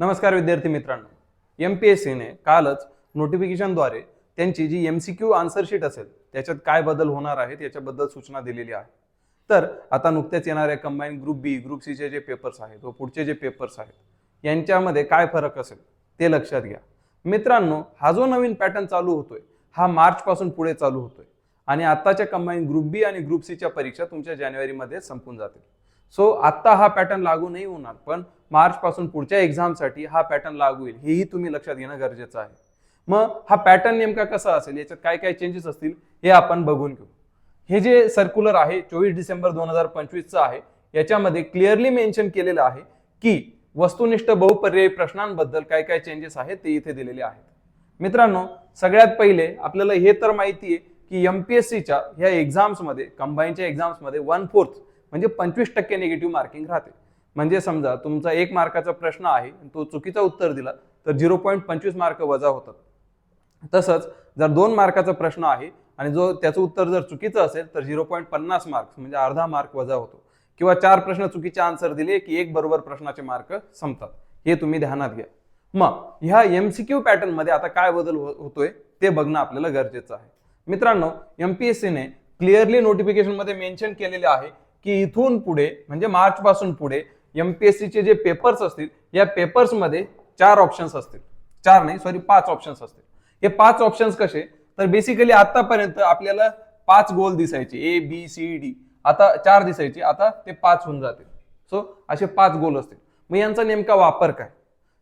नमस्कार विद्यार्थी मित्रांनो, एमपीएससीने कालच नोटिफिकेशनद्वारे त्यांची जी एमसीक्यू आन्सर शीट असेल त्याच्यात काय बदल होणार आहेत याच्याबद्दल सूचना दिलेली आहे. तर आता नुकत्याच येणाऱ्या कंबाईन ग्रुप बी ग्रुप सीचे जे पेपर्स आहेत व पुढचे जे पेपर्स आहेत यांच्यामध्ये काय फरक असेल ते लक्षात घ्या. मित्रांनो, हा जो नवीन पॅटर्न चालू होतोय हा मार्च पासून पुढे चालू होतोय आणि आताच्या कंबाईन ग्रुप बी आणि ग्रुप सीच्या परीक्षा तुमच्या जानेवारीमध्ये संपून जातील. सो आता हा पॅटर्न लागू नाही होणार, पण मार्च पासून पुढच्या एक्झामसाठी हा पॅटर्न लागू होईल हेही तुम्ही लक्षात घेणं गरजेचं आहे. मग हा पॅटर्न नेमका कसा असेल, याच्यात काय काय चेंजेस असतील हे आपण बघून घेऊ. हे जे सर्क्युलर आहे 24 डिसेंबर 2025चं आहे, याच्यामध्ये क्लिअरली मेन्शन केलेलं आहे की वस्तुनिष्ठ बहुपर्यायी प्रश्नांबद्दल काय काय चेंजेस आहेत ते इथे दिलेले आहेत. मित्रांनो, सगळ्यात पहिले आपल्याला हे तर माहिती आहे की एमपीएससीच्या ह्या एक्झाम्समध्ये कंबाईनच्या एक्झाम्समध्ये 1/4 म्हणजे 25% निगेटिव्ह मार्किंग राहते. म्हणजे समजा तुमचा 1 मार्काचा प्रश्न आहे, तो चुकीचा उत्तर दिला तर 0.25 मार्क वजा होतात. तसंच जर 2 मार्काचा प्रश्न आहे आणि जो त्याचं उत्तर जर चुकीचं असेल तर 0.50 मार्क्स म्हणजे अर्धा मार्क वजा होतो. किंवा 4 प्रश्न चुकीचे आन्सर दिले की 1 बरोबर प्रश्नाचे मार्क संपतात. हे तुम्ही ध्यानात घ्या. मग ह्या एमसीक्यू पॅटर्न मध्ये आता काय बदल होतोय ते बघणं आपल्याला गरजेचं आहे. मित्रांनो, एमपीएससीने क्लिअरली नोटिफिकेशन मध्ये मेन्शन केलेले आहे की इथून पुढे म्हणजे मार्च पासून पुढे एमपीएससीचे जे पेपर्स असतील या पेपर्स मध्ये 4 ऑप्शन्स असतील. 4 नाही, सॉरी 5 ऑप्शन्स असतील. हे 5 ऑप्शन्स कसे, तर बेसिकली आतापर्यंत आपल्याला 5 गोल दिसायचे ए बी सी डी, आता 4 दिसायचे, आता ते 5 होऊन जातील. सो असे 5 गोल असतील. मग यांचा नेमका वापर काय?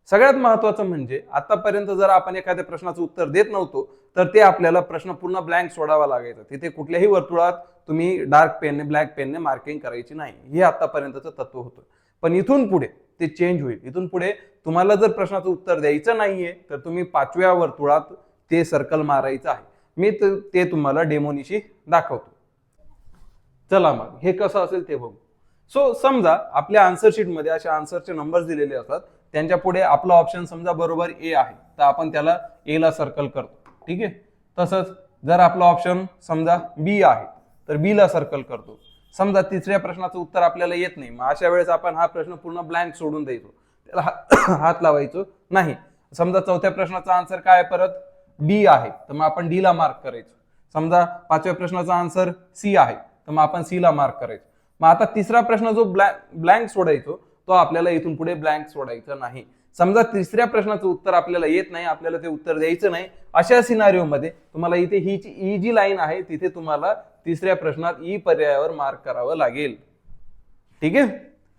सगळ्यात महत्वाचं म्हणजे आतापर्यंत जर आपण एखाद्या प्रश्नाचं उत्तर देत नव्हतो तर ते आपल्याला प्रश्न पूर्ण ब्लँक सोडावा लागायचा. तिथे कुठल्याही वर्तुळात तुम्ही डार्क पेनने ब्लॅक पेनने मार्किंग करायची नाही. हे आतापर्यंतचं तत्व होतं. पण इथून पुढे ते चेंज होईल. इथून पुढे तुम्हाला जर प्रश्नाचं उत्तर द्यायचं नाहीये तर तुम्ही 5व्या वर्तुळात ते सर्कल मारायचं आहे. मी ते तुम्हाला डेमोनिशी दाखवतो. चला मग हे कसं असेल ते बघू. सो समजा आपल्या आन्सर शीट मध्ये अशा आन्सरचे नंबर्स दिलेले असतात. त्यांच्या पुढे आपला ऑप्शन समजा बरोबर ए आहे तर आपण त्याला ए ला सर्कल करतो. ठीक आहे. तसंच जर आपला ऑप्शन समजा बी आहे तर बी ला सर्कल करतो. समजा तिसऱ्या प्रश्नाचं उत्तर आपल्याला येत नाही, मग अशा वेळेस आपण हा प्रश्न पूर्ण ब्लँक सोडून द्यायचो, त्याला हात लावायचो नाही. समजा चौथ्या प्रश्नाचा आन्सर काय परत डी आहे तर मग आपण डी ला मार्क करायचो. समजा 5व्या प्रश्नाचा आन्सर सी आहे तर मग आपण सी ला मार्क करायचो. मग आता तिसरा प्रश्न जो ब्लँक सोडायचो तो आपल्याला इथून पुढे ब्लँक सोडायचा नाही. समजा तिसऱ्या प्रश्नाचं उत्तर आपल्याला येत नाही, आपल्याला ते उत्तर द्यायचं नाही, अशा सिनारिओ मध्ये तुम्हाला इथे ही जी लाईन आहे तिथे तुम्हाला तिसऱ्या प्रश्नात ई पर्यायावर मार्क करावं लागेल. ठीक आहे.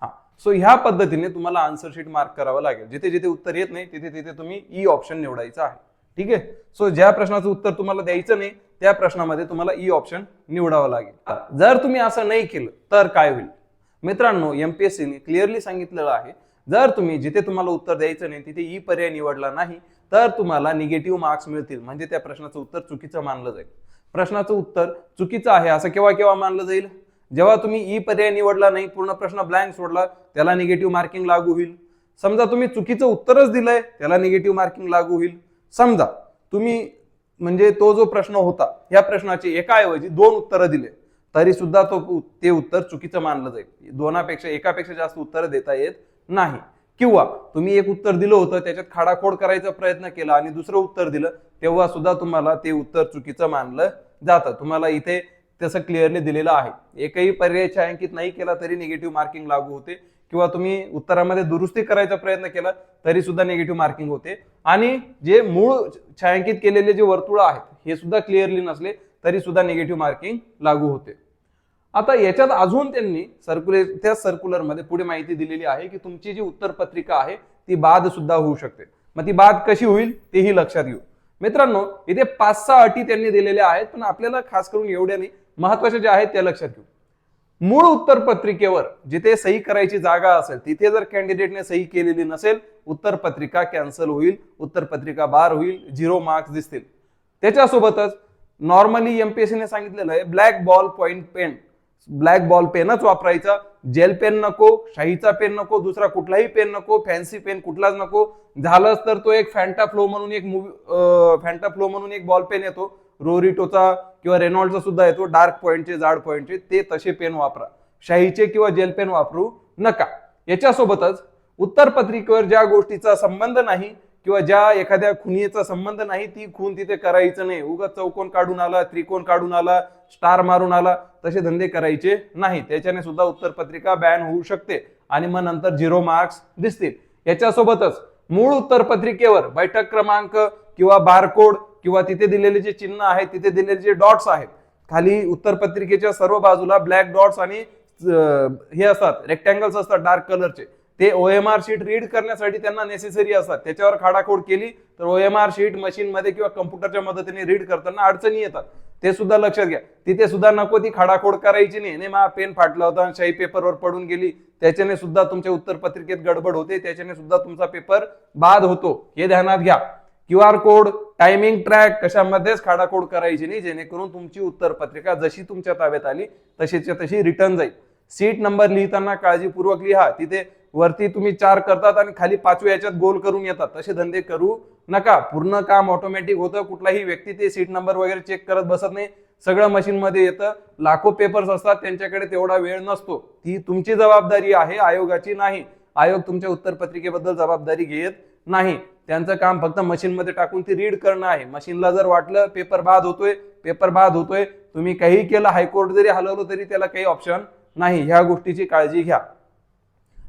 हा, सो ह्या पद्धतीने तुम्हाला आन्सर शीट मार्क करावं लागेल. जिथे जिथे उत्तर येत नाही तिथे तिथे तुम्ही ई ऑप्शन निवडायचं आहे. ठीक आहे. सो ज्या प्रश्नाचं उत्तर तुम्हाला द्यायचं नाही त्या प्रश्नामध्ये तुम्हाला ई ऑप्शन निवडावं लागेल. जर तुम्ही असं नाही केलं तर काय होईल? मित्रांनो, एमपीएससीने क्लिअरली सांगितलेलं आहे जर तुम्ही जिथे तुम्हाला उत्तर द्यायचं नाही तिथे ई पर्याय निवडला नाही तर तुम्हाला निगेटिव्ह मार्क्स मिळतील. म्हणजे त्या प्रश्नाचं उत्तर चुकीचं मानलं जाईल. प्रश्नाचं उत्तर चुकीचं आहे असं केव्हा केव्हा मानलं जाईल? जेव्हा तुम्ही ई पर्याय निवडला नाही, पूर्ण प्रश्न ब्लँक सोडला, त्याला निगेटिव्ह मार्किंग लागू होईल. समजा तुम्ही चुकीचं उत्तरच दिलंय त्याला निगेटिव्ह मार्किंग लागू होईल. समजा तुम्ही म्हणजे तो जो प्रश्न होता या प्रश्नाचे एकाऐवजी 2 उत्तरं दिले तरी सुद्धा ते उत्तर चुकीचं मानलं जाईल. एकापेक्षा जास्त उत्तर देता येत नाही. किंवा तुम्ही एक उत्तर दिलं होतं त्याच्यात खाडाखोड करायचा प्रयत्न केला आणि दुसरं उत्तर दिलं तेव्हा सुद्धा तुम्हाला ते उत्तर चुकीचं मानलं जातं. तुम्हाला इथे तसं क्लिअरली दिलेलं आहे. एकही पर्याय छायांकित नाही केला तरी निगेटिव्ह मार्किंग लागू होते. किंवा तुम्ही उत्तरामध्ये दुरुस्ती करायचा प्रयत्न केला तरी सुद्धा निगेटिव्ह मार्किंग होते. आणि जे मूळ छायांकित केलेले जे वर्तुळ आहेत हे सुद्धा क्लिअरली नसले तरी सुद्धा निगेटिव्ह मार्किंग लागू होते. आता याच्यात अजून त्यांनी त्या सर्क्युलरमध्ये पुढे माहिती दिलेली आहे की तुमची जी उत्तर पत्रिका आहे ती बाद सुद्धा होऊ शकते. मग ती बाद कशी होईल तेही लक्षात घेऊ. मित्रांनो, इथे 5-6 अटी त्यांनी दिलेल्या आहेत, पण आपल्याला खास करून एवढ्या नाही, महत्वाच्या ज्या आहेत त्या लक्षात घेऊ. मूळ उत्तर पत्रिकेवर जिथे सही करायची जागा असेल तिथे जर कॅन्डिडेटने सही केलेली नसेल उत्तर पत्रिका कॅन्सल होईल, उत्तर पत्रिका बार होईल, 0 मार्क्स दिसतील. त्याच्यासोबतच नॉर्मली एमपीएससीने सांगितलेलं आहे ब्लॅक बॉल पेनच वापरायचा. जेल पेन नको, शाहीचा पेन नको, दुसरा कुठलाही पेन नको, फॅन्सी पेन कुठलाच नको. झालंच तर तो एक फॅन्टा फ्लो म्हणून एक बॉल पेन येतो, रोरिटोचा किंवा रेनॉल्डचा सुद्धा येतो, डार्क पॉइंटचे जाड पॉइंटचे, ते तसे पेन वापरा. शाहीचे किंवा जेल पेन वापरू नका. याच्यासोबतच उत्तरपत्रिकेवर ज्या गोष्टीचा संबंध नाही किंवा ज्या एखाद्या खुनीचा संबंध नाही ती खून तिथे करायचं नाही. उगाच चौकोन काढून आला, त्रिकोण काढून आला, स्टार मारून आला, तसे धंदे करायचे नाही. त्याच्याने सुद्धा उत्तरपत्रिका बॅन होऊ शकते आणि मग नंतर 0 मार्क्स दिसतील. याच्यासोबतच मूळ उत्तरपत्रिकेवर बैठक क्रमांक किंवा बारकोड किंवा तिथे दिलेले जे चिन्ह आहे, तिथे दिलेले जे डॉट्स आहेत, खाली उत्तरपत्रिकेच्या सर्व बाजूला ब्लॅक डॉट्स आणि हे असतात, रेक्टँगल्स असतात डार्क कलरचे, ते OMR शीट रीड करण्यासाठी त्यांना नेसेसरी असतात. त्याच्यावर खाडाखोड केली तर OMR शीट मशीन मध्ये किंवा कम्प्युटरच्या मदतीने रीड करताना अडचणी येतात. ते सुद्धा लक्षात घ्या. तिथे सुद्धा नको ती खाडाखोड करायची नाही. मा पेन फाटला होता, शाई पेपरवर पडून गेली, त्याच्याने सुद्धा तुमच्या उत्तरपत्रिकेत गडबड होते, त्याच्याने सुद्धा तुमचा पेपर बाद होतो. हे ध्यानात घ्या. QR कोड, टायमिंग ट्रॅक कशामध्येच खाडाखोड करायची नाही, जेणेकरून तुमची उत्तरपत्रिका जशी तुमच्या ताब्यात आली तशीच्या तशी रिटर्न जाईल. सीट नंबर लिहिताना काळजीपूर्वक लिहा. तिथे वरती तुम्ही 4 करतात आणि खाली 5व्या याच्यात गोल करून येतात, तसे धंदे करू नका. पूर्ण काम ऑटोमॅटिक होतं. कुठलाही व्यक्ती ते सीट नंबर वगैरे चेक करत बसत नाही. सगळं मशीन मध्ये येतं. लाखो पेपर्स असतात, त्यांच्याकडे तेवढा वेळ नसतो. ती तुमची जबाबदारी आहे, आयोगाची नाही. आयोग तुमच्या उत्तरपत्रिकेबद्दल जबाबदारी घेत नाही. त्यांचं काम फक्त मशीन मध्ये टाकून ती रीड करणं आहे. मशीनला जर वाटलं पेपर बाद होतोय, तुम्ही काही केलं, हायकोर्ट जरी हलवलं तरी त्याला काही ऑप्शन नाही. ह्या गोष्टीची काळजी घ्या.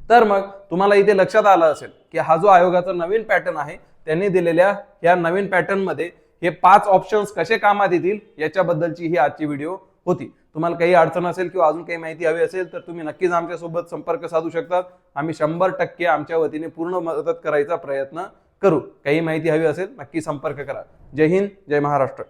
तर मग तुम्हाला इथे लक्षात आलं असेल की हा जो आयोगाचा नवीन पॅटर्न आहे, त्यांनी दिलेल्या या नवीन पॅटर्न मध्ये हे 5 ऑप्शन्स कसे कामात येतील याच्याबद्दलची ही आजची व्हिडिओ होती. तुम्हाला काही अडचण असेल किंवा अजून काही माहिती हवी असेल तर तुम्ही नक्कीच आमच्यासोबत संपर्क साधू शकतात. आम्ही 100% आमच्या वतीने पूर्ण मदत करायचा प्रयत्न करू. काही माहिती हवी असेल नक्की संपर्क करा. जय हिंद, जय महाराष्ट्र.